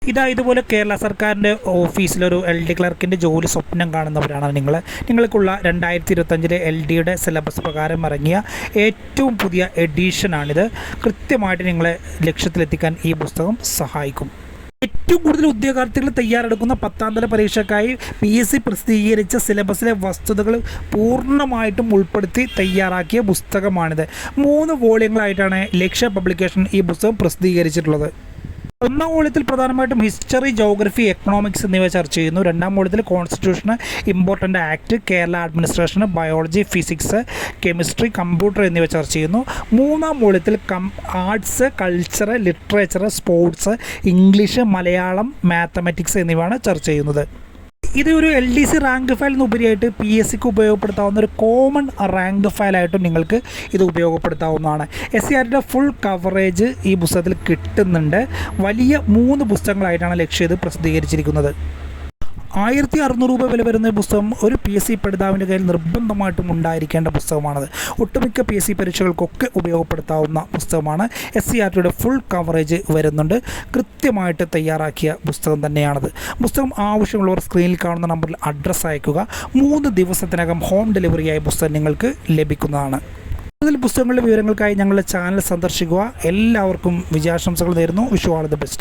ഇതുപോലെ കേരള സർക്കാരിൻ്റെ ഓഫീസിലൊരു LD ക്ലർക്കിൻ്റെ ജോലി സ്വപ്നം കാണുന്നവരാണ് നിങ്ങൾക്കുള്ള 2025 LDയുടെ സിലബസ് പ്രകാരം ഇറങ്ങിയ ഏറ്റവും പുതിയ എഡിഷനാണിത്. കൃത്യമായിട്ട് നിങ്ങളെ ലക്ഷ്യത്തിലെത്തിക്കാൻ ഈ പുസ്തകം സഹായിക്കും. ഏറ്റവും കൂടുതൽ ഉദ്യോഗാർത്ഥികൾ തയ്യാറെടുക്കുന്ന 10ാം തല പരീക്ഷയ്ക്കായി PSC പ്രസിദ്ധീകരിച്ച സിലബസിലെ വസ്തുതകൾ പൂർണ്ണമായിട്ടും ഉൾപ്പെടുത്തി തയ്യാറാക്കിയ പുസ്തകമാണിത്. 3 വോള്യങ്ങളായിട്ടാണ് ലക്ഷ്യ പബ്ലിക്കേഷൻ ഈ പുസ്തകം പ്രസിദ്ധീകരിച്ചിട്ടുള്ളത്. 1ാം വോള്യത്തിൽ പ്രധാനമായിട്ടും ഹിസ്റ്ററി, ജോഗ്രഫി, എക്കണോമിക്സ് എന്നിവ ചർച്ച ചെയ്യുന്നു. 2ാം വോള്യത്തിൽ constitution, important act, Kerala administration, biology, physics, chemistry, computer എന്നിവ ചർച്ച ചെയ്യുന്നു. 3ാം വോള്യത്തിൽ arts, culture, literature, sports, English, Malayalam, mathematics എന്നിവയാണ് ചർച്ച ചെയ്യുന്നത്. ഇതൊരു LDC റാങ്ക് ഫയലിന് ഉപരിയായിട്ട് PSCക്ക് ഉപയോഗപ്പെടുത്താവുന്ന ഒരു കോമൺ റാങ്ക് ഫയലായിട്ടും നിങ്ങൾക്ക് ഇത് ഉപയോഗപ്പെടുത്താവുന്നതാണ്. SCRTയുടെ ഫുൾ കവറേജ് ഈ പുസ്തകത്തിൽ കിട്ടുന്നുണ്ട്. വലിയ 3 പുസ്തകങ്ങളായിട്ടാണ് ലക്ഷ്യം ഇത് പ്രസിദ്ധീകരിച്ചിരിക്കുന്നത്. 1600 രൂപ വില വരുന്ന പുസ്തകം ഒരു PSC പഠിതാവിൻ്റെ കയ്യിൽ നിർബന്ധമായിട്ടും ഉണ്ടായിരിക്കേണ്ട പുസ്തകമാണത്. ഒട്ടുമിക്ക PSC പരീക്ഷകൾക്കൊക്കെ ഉപയോഗപ്പെടുത്താവുന്ന പുസ്തകമാണ്. SCRTയുടെ ഫുൾ കവറേജ് വരുന്നുണ്ട്. കൃത്യമായിട്ട് തയ്യാറാക്കിയ പുസ്തകം തന്നെയാണത്. പുസ്തകം ആവശ്യമുള്ളവർ സ്ക്രീനിൽ കാണുന്ന നമ്പറിൽ അഡ്രസ്സ് അയക്കുക. 3 ദിവസത്തിനകം ഹോം ഡെലിവറിയായി പുസ്തകം നിങ്ങൾക്ക് ലഭിക്കുന്നതാണ്. കൂടുതൽ പുസ്തകങ്ങളുടെ വിവരങ്ങൾക്കായി ഞങ്ങളുടെ ചാനൽ സന്ദർശിക്കുക. എല്ലാവർക്കും വിജയാശംസകൾ നേരുന്നു. Wish you all the best.